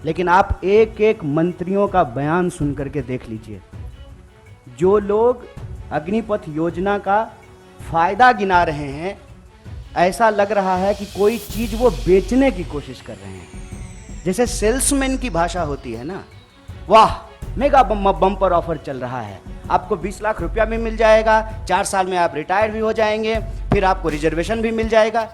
लेकिन आप एक एक मंत्रियों का बयान सुन करके देख लीजिए। जो लोग अग्निपथ योजना का फायदा गिना रहे हैं, ऐसा लग रहा है कि कोई चीज वो बेचने की कोशिश कर रहे हैं। जैसे सेल्समैन की भाषा होती है ना, वाह मेगा बम्पर ऑफर चल रहा है, आपको 20 लाख रुपया भी मिल जाएगा, 4 साल में आप रिटायर भी हो जाएंगे, फिर आपको रिजर्वेशन भी मिल जाएगा।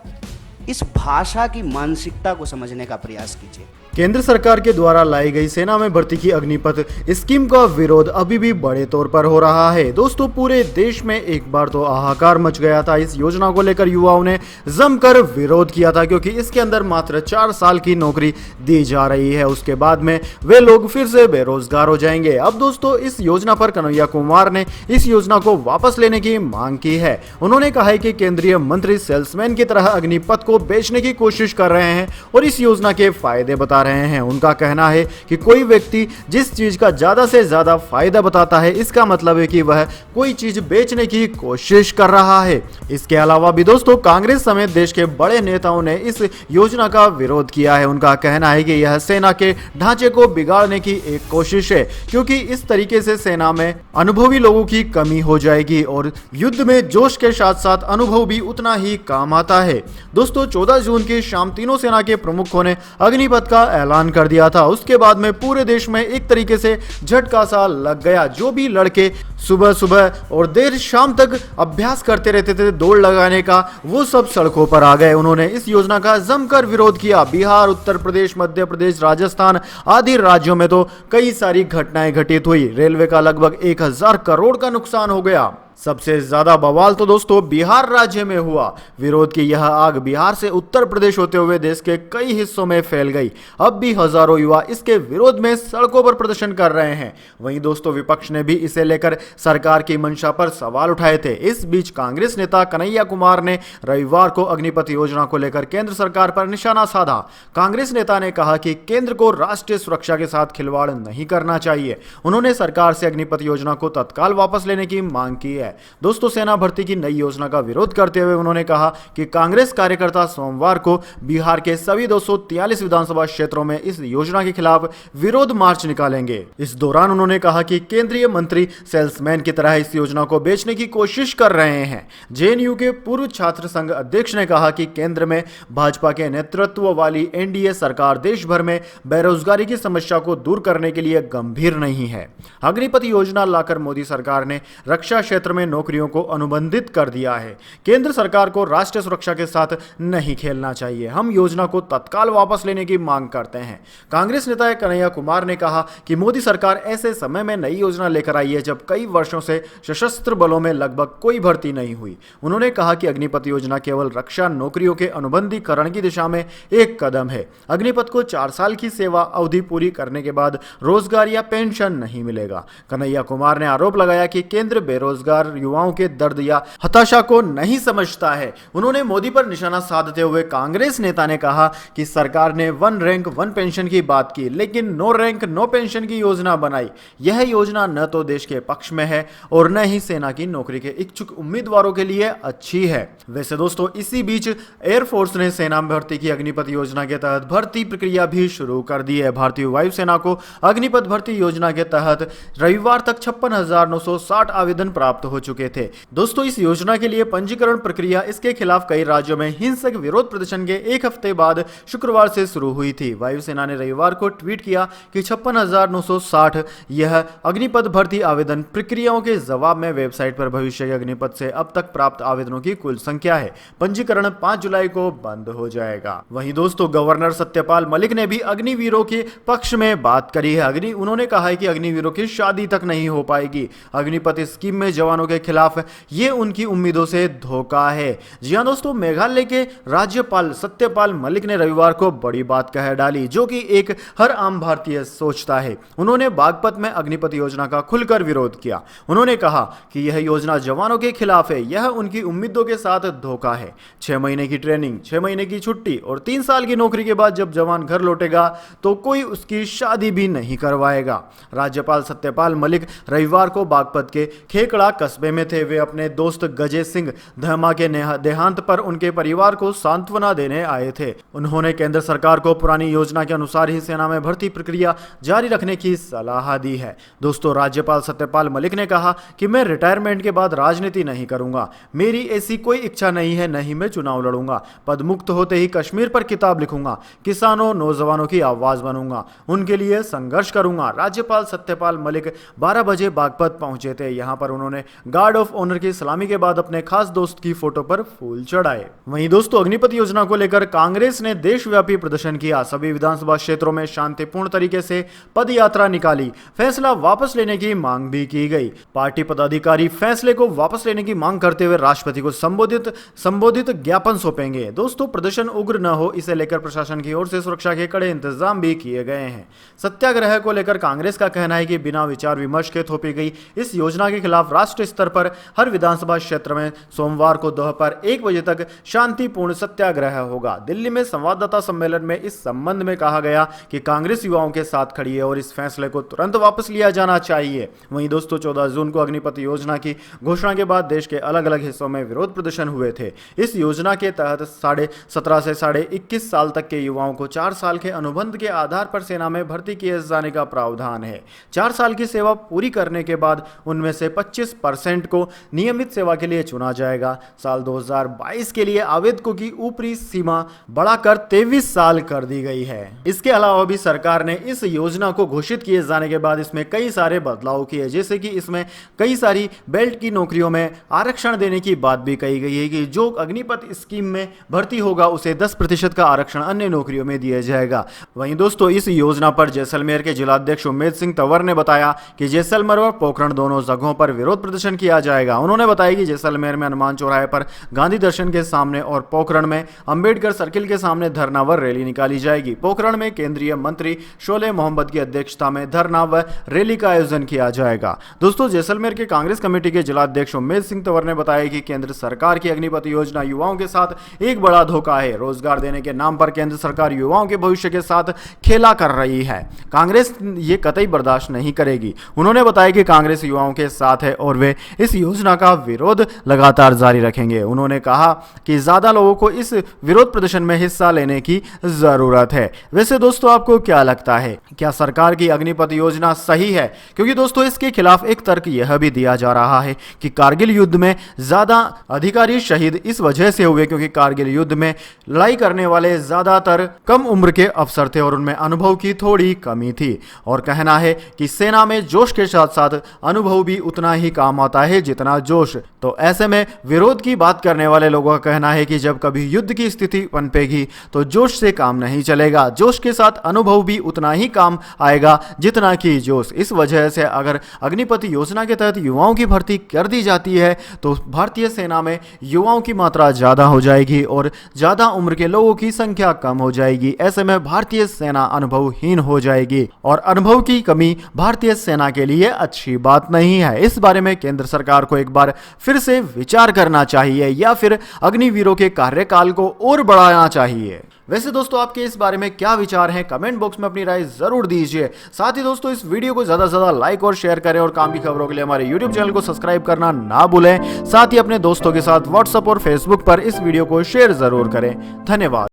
इस भाषा की मानसिकता को समझने का प्रयास कीजिए। केंद्र सरकार के द्वारा लाई गई सेना में भर्ती की अग्निपथ स्कीम का विरोध अभी भी बड़े तौर पर हो रहा है। दोस्तों, पूरे देश में एक बार तो हाहाकार मच गया था। इस योजना को लेकर युवाओं ने जमकर विरोध किया था, क्योंकि इसके अंदर मात्र 4 साल की नौकरी दी जा रही है। उसके बाद में वे लोग फिर से बेरोजगार हो जाएंगे। अब दोस्तों, इस योजना पर कन्हैया कुमार ने इस योजना को वापस लेने की मांग की है। उन्होंने कहा है कि केंद्रीय मंत्री सेल्समैन की तरह अग्निपथ को बेचने की कोशिश कर रहे हैं और इस योजना के फायदे बता रहे हैं। उनका कहना है कि कोई व्यक्ति जिस चीज का ज्यादा से ज्यादा फायदा बताता है, इसका मतलब है कि वह कोई चीज बेचने की कोशिश कर रहा है। इसके अलावा भी दोस्तों, कांग्रेस समेत देश के बड़े नेताओं ने इस योजना का विरोध किया है। उनका कहना है कि यह सेना के ढांचे को बिगाड़ने की एक कोशिश है, क्योंकि इस तरीके से सेना में अनुभवी लोगों की कमी हो जाएगी और युद्ध में जोश के साथ साथ अनुभव भी उतना ही काम आता है। दोस्तों, 14 जून की शाम तीनों सेना के प्रमुखों ने अग्निपथ का ऐलान कर दिया था। उसके बाद में पूरे देश में एक तरीके से झटका सा लग गया। जो भी लड़के सुबह सुबह और देर शाम तक अभ्यास करते रहते थे दौड़ लगाने का, वो सब सड़कों पर आ गए। उन्होंने इस योजना का जमकर विरोध किया। बिहार, उत्तर प्रदेश, मध्य प्रदेश, राजस्थान आदि राज्यों में तो कई सारी घटनाएं घटित हुई। रेलवे का लगभग 1000 करोड़ का नुकसान हो गया। सबसे ज्यादा बवाल तो दोस्तों बिहार राज्य में हुआ। विरोध की यह आग बिहार से उत्तर प्रदेश होते हुए देश के कई हिस्सों में फैल गई। अब भी हजारों युवा इसके विरोध में सड़कों पर प्रदर्शन कर रहे हैं। वहीं दोस्तों, विपक्ष ने भी इसे लेकर सरकार की मंशा पर सवाल उठाए थे। इस बीच कांग्रेस नेता कन्हैया कुमार ने रविवार को अग्निपथ योजना को लेकर केंद्र सरकार पर निशाना साधा। कांग्रेस नेता ने कहा कि केंद्र को राष्ट्रीय सुरक्षा के साथ खिलवाड़ नहीं करना चाहिए। उन्होंने सरकार से अग्निपथ योजना को तत्काल वापस लेने की मांग की है। दोस्तों, सेना भर्ती की नई योजना का विरोध करते हुए उन्होंने कहा कि कांग्रेस कार्यकर्ता सोमवार को बिहार के सभी 243 विधानसभा क्षेत्रों में इस योजना के खिलाफ विरोध मार्च निकालेंगे। इस दौरान उन्होंने कहा कि केंद्रीय मंत्री सेल्समैन की तरह इस योजना को बेचने की कोशिश कर रहे हैं। जेएनयू के पूर्व छात्र संघ अध्यक्ष ने कहा कि केंद्र में भाजपा के नेतृत्व वाली एनडीए सरकार देश भर में बेरोजगारी की समस्या को दूर करने के लिए गंभीर नहीं है। अग्निपथ योजना लाकर मोदी सरकार ने रक्षा क्षेत्र में नौकरियों को अनुबंधित कर दिया है। केंद्र सरकार को राष्ट्रीय सुरक्षा के साथ नहीं खेलना चाहिए। हम योजना को तत्काल वापस लेने की मांग करते हैं। कांग्रेस नेता कन्हैया कुमार ने कहा कि मोदी सरकार ऐसे समय में नई योजना लेकर आई है जब कई वर्षों से सशस्त्र बलों में लगभग कोई भर्ती नहीं हुई। उन्होंने कहा कि अग्निपथ योजना केवल रक्षा नौकरियों के अनुबंधीकरण की दिशा में एक कदम है। अग्निपथ को 4 साल की सेवा अवधि पूरी करने के बाद रोजगार या पेंशन नहीं मिलेगा। कन्हैया कुमार ने आरोप लगाया कि केंद्र बेरोजगार युवाओं के दर्द या हताशा को नहीं समझता है। उन्होंने मोदी पर निशाना साधते हुए कांग्रेस नेता ने कहा कि सरकार ने 1 रैंक 1 पेंशन की बात की, लेकिन 9 रैंक 9 पेंशन की योजना बनाई। यह योजना न तो देश के पक्ष में है और न ही सेना की नौकरी के इच्छुक उम्मीदवारों के लिए अच्छी है। वैसे दोस्तों, इसी बीच एयरफोर्स ने सेना में भर्ती की अग्निपथ योजना के तहत भर्ती प्रक्रिया भी शुरू कर दी है। भारतीय वायुसेना को अग्निपथ भर्ती योजना के तहत रविवार तक 56,960 आवेदन प्राप्त हो चुके थे। दोस्तों, इस योजना के लिए पंजीकरण प्रक्रिया इसके खिलाफ कई राज्यों में हिंसक विरोध प्रदर्शन के एक हफ्ते बाद शुक्रवार से शुरू हुई थी। वायुसेना ने रविवार को ट्वीट किया कि 56,960 यह अग्निपथ भर्ती आवेदन प्रक्रियाओं के जवाब में वेबसाइट पर भविष्य के अग्निपथ से अब तक प्राप्त आवेदनों की कुल संख्या है। पंजीकरण 5 जुलाई को बंद हो जाएगा। वहीं दोस्तों, गवर्नर सत्यपाल मलिक ने भी अग्निवीरों के पक्ष में बात करी है। उन्होंने कहा है कि अग्निवीरों की शादी तक नहीं हो पाएगी। अग्निपथ स्कीम में जवानों के खिलाफ ये उनकी उम्मीदों से धोखा है। जी हां दोस्तों, मेघालय के राज्यपाल सत्यपाल मलिक ने रविवार को बड़ी बात कह डाली, जो कि एक हर आम भारतीय सोचता है। उन्होंने बागपत में अग्निपथ योजना का खुलकर विरोध किया। किया। उन्होंने कहा कि यह योजना जवानों के खिलाफ है, यह उनकी उम्मीदों के साथ धोखा है। 6 महीने की ट्रेनिंग, 6 महीने की छुट्टी और 3 साल की नौकरी के बाद जब जवान घर लौटेगा तो कोई उसकी शादी भी नहीं करवाएगा। राज्यपाल सत्यपाल मलिक रविवार को बागपत के खेकड़ा कस्बे में थे। वे अपने दोस्त गजे सिंह धमा के देहांत पर उनके परिवार को सांत्वना देने आए थे। उन्होंने केंद्र सरकार को पुरानी योजना के अनुसार ही सेना में भर्ती प्रक्रिया जारी रखने की सलाह दी है। दोस्तों, राज्यपाल सत्यपाल मलिक ने कहा कि मैं रिटायरमेंट के बाद राजनीति नहीं करूंगा, मेरी ऐसी कोई इच्छा नहीं है, नहीं मैं चुनाव लड़ूंगा। पद मुक्त होते ही कश्मीर पर किताब लिखूंगा, किसानों नौजवानों की आवाज बनूंगा, उनके लिए संघर्ष करूंगा। राज्यपाल सत्यपाल मलिक 12 बजे बागपत पहुंचे थे। यहां पर उन्होंने गार्ड ऑफ ऑनर की सलामी के बाद अपने खास दोस्त की फोटो पर फूल चढ़ाए। वहीं दोस्तों, अग्निपथ योजना को लेकर कांग्रेस ने देशव्यापी प्रदर्शन किया। सभी विधानसभा क्षेत्रों में शांतिपूर्ण तरीके से पद यात्रा निकाली। फैसला वापस लेने की मांग भी की गई। पार्टी पदाधिकारी फैसले को वापस लेने की मांग करते हुए राष्ट्रपति को संबोधित ज्ञापन सौंपेंगे। दोस्तों, प्रदर्शन उग्र न हो, इसे लेकर प्रशासन की ओर से सुरक्षा के कड़े इंतजाम भी किए गए हैं। सत्याग्रह को लेकर कांग्रेस का कहना है कि बिना विचार विमर्श के थोपी गई इस योजना के खिलाफ राष्ट्रीय स्तर पर हर विधानसभा क्षेत्र में सोमवार को दोपहर 1 बजे तक शांतिपूर्ण सत्याग्रह होगा। दिल्ली में संवाददाता सम्मेलन में इस संबंध में कहा गया कि कांग्रेस युवाओं के साथ खड़ी है और इस फैसले को तुरंत वापस लिया जाना चाहिए। वहीं दोस्तों, 14 जून को अग्निपथ योजना की घोषणा के बाद देश के अलग अलग हिस्सों में विरोध प्रदर्शन हुए थे। इस योजना के तहत 17.5 से 21.5 साल तक के युवाओं को 4 साल के अनुबंध के आधार पर सेना में भर्ती किए जाने का प्रावधान है। 4 साल की सेवा पूरी करने के बाद उनमें से 25% को नियमित सेवा के लिए चुना जाएगा। साल 2022 के लिए आवेदकों की ऊपरी सीमा बढ़ाकर 23 साल कर दी गई है। इसके अलावा भी सरकार ने इस योजना को घोषित किए जाने के बाद इसमें कई सारे बदलाव किए, जैसे कि इसमें कई सारी बेल्ट की नौकरियों में आरक्षण देने की बात भी कही गई है कि जो अग्निपथ स्कीम में भर्ती होगा उसे 10% का आरक्षण अन्य नौकरियों में दिया जाएगा। वहीं दोस्तों, इस योजना पर जैसलमेर के जिलाध्यक्ष उम्मेद सिंह तंवर ने बताया कि जैसलमेर और पोखरण दोनों जगहों पर विरोध प्रदर्शन किया जाएगा। उन्होंने बताया कि जैसलमेर में हनुमान चौराहे पर गांधी दर्शन के सामने और पोखरण में अंबेडकर सर्किल के सामने धरना व रैली निकाली जाएगी। पोखरण में केंद्रीय मंत्री शोले मोहम्मद की अध्यक्षता में धरना व रैली का आयोजन किया जाएगा। दोस्तों, जैसलमेर के कांग्रेस कमेटी के जिलाध्यक्ष उम्मेद सिंह तंवर ने बताया कि केंद्र सरकार की अग्निपथ योजना युवाओं के साथ एक बड़ा धोखा है। रोजगार देने के नाम पर केंद्र सरकार युवाओं के भविष्य के साथ खेला कर रही है। कांग्रेस ये कतई बर्दाश्त नहीं करेगी। उन्होंने बताया कि कांग्रेस युवाओं के साथ है और वे इस योजना का विरोध लगातार जारी रखेंगे। उन्होंने कहा कि ज्यादा लोगों को इस विरोध प्रदर्शन में हिस्सा लेने की जरूरत है। वैसे दोस्तों, आपको क्या लगता है, क्या सरकार की अग्निपथ योजना सही है? क्योंकि दोस्तों, इसके खिलाफ एक तर्क यह भी दिया जा रहा है कि कारगिल युद्ध में ज्यादा अधिकारी शहीद इस वजह से हुए क्योंकि कारगिल युद्ध में लड़ाई करने वाले ज्यादातर कम उम्र के अफसर थे और उनमें अनुभव की थोड़ी कमी थी। और कहना है कि सेना में जोश के साथ साथ अनुभव भी उतना ही काम आता है जितना जोश। तो ऐसे में विरोध की बात करने वाले लोगों का कहना है कि जब कभी युद्ध की स्थिति पनपेगी तो जोश से काम नहीं चलेगा, जोश के साथ अनुभव भी उतना ही काम आएगा जितना कि जोश। इस वजह से अगर अग्निपथ योजना के तहत युवाओं की भर्ती कर दी जाती है तो भारतीय सेना में युवाओं की मात्रा ज्यादा हो जाएगी और ज्यादा उम्र के लोगों की संख्या कम हो जाएगी। ऐसे में भारतीय सेना अनुभवहीन हो जाएगी और अनुभव की कमी भारतीय सेना के लिए अच्छी बात नहीं है। इस बारे में केंद्र सरकार को एक बार फिर से विचार करना चाहिए या फिर अग्निवीरों के कार्यकाल को और बढ़ाना चाहिए। वैसे दोस्तों, आपके इस बारे में क्या विचार हैं? कमेंट बॉक्स में अपनी राय जरूर दीजिए। साथ ही दोस्तों, इस वीडियो को ज्यादा से ज्यादा लाइक और शेयर करें और काम की खबरों के लिए हमारे यूट्यूब चैनल को सब्सक्राइब करना ना भूलें। साथ ही अपने दोस्तों के साथ व्हाट्सएप और फेसबुक पर इस वीडियो को शेयर जरूर करें। धन्यवाद।